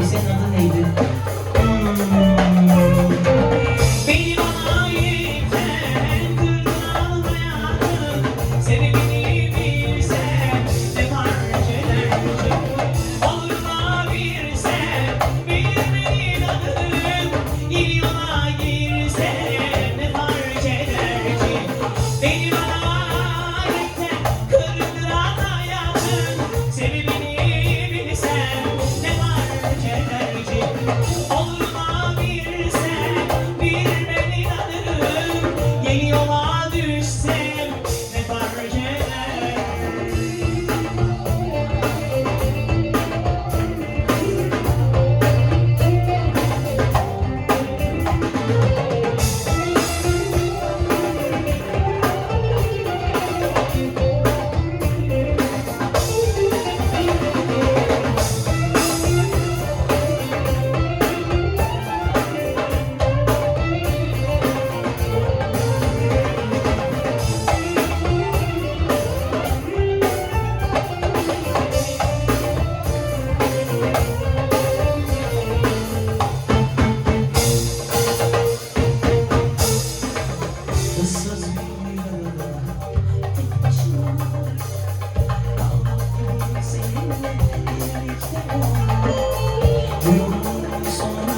senin adın neydi? Beni bana yeter kırdın hayatım. Sebebini bilsem ne fark eder ki? Olur mu bilsem bilmenin adını. Yeni yola girsem ne fark eder ki? Beni bana yeter kırdın hayatım. Sebebini bilsem ne fark eder ki? Olur mu bilsem bilmenin adını. Yeni yola düşsem ne fark eder? Issız bir yolda tek başıma kalmak seninle birlikte olmak. Bu yolun sonu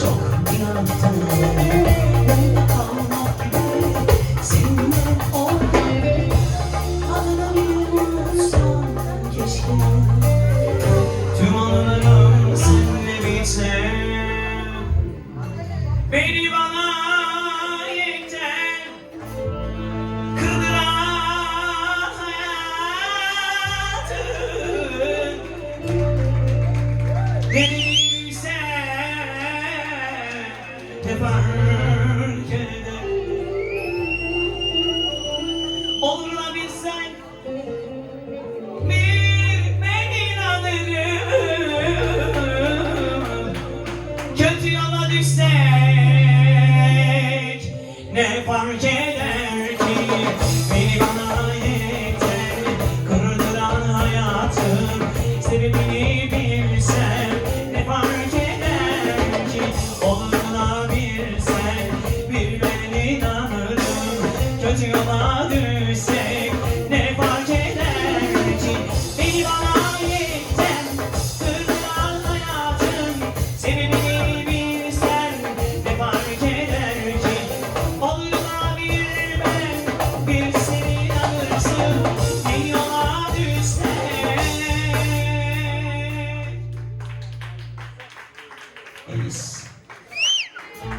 çok inandım. Yolda kalmak gibi seninle olmak. Adına bir unutsam keşke. Tüm anılarım seninle bitse. Beni bana yeter kırdıran hayatım. Gelirse ne fark eder? Olur da bilsen bilmenin adını. Kötü yola düşsek ne fark eder?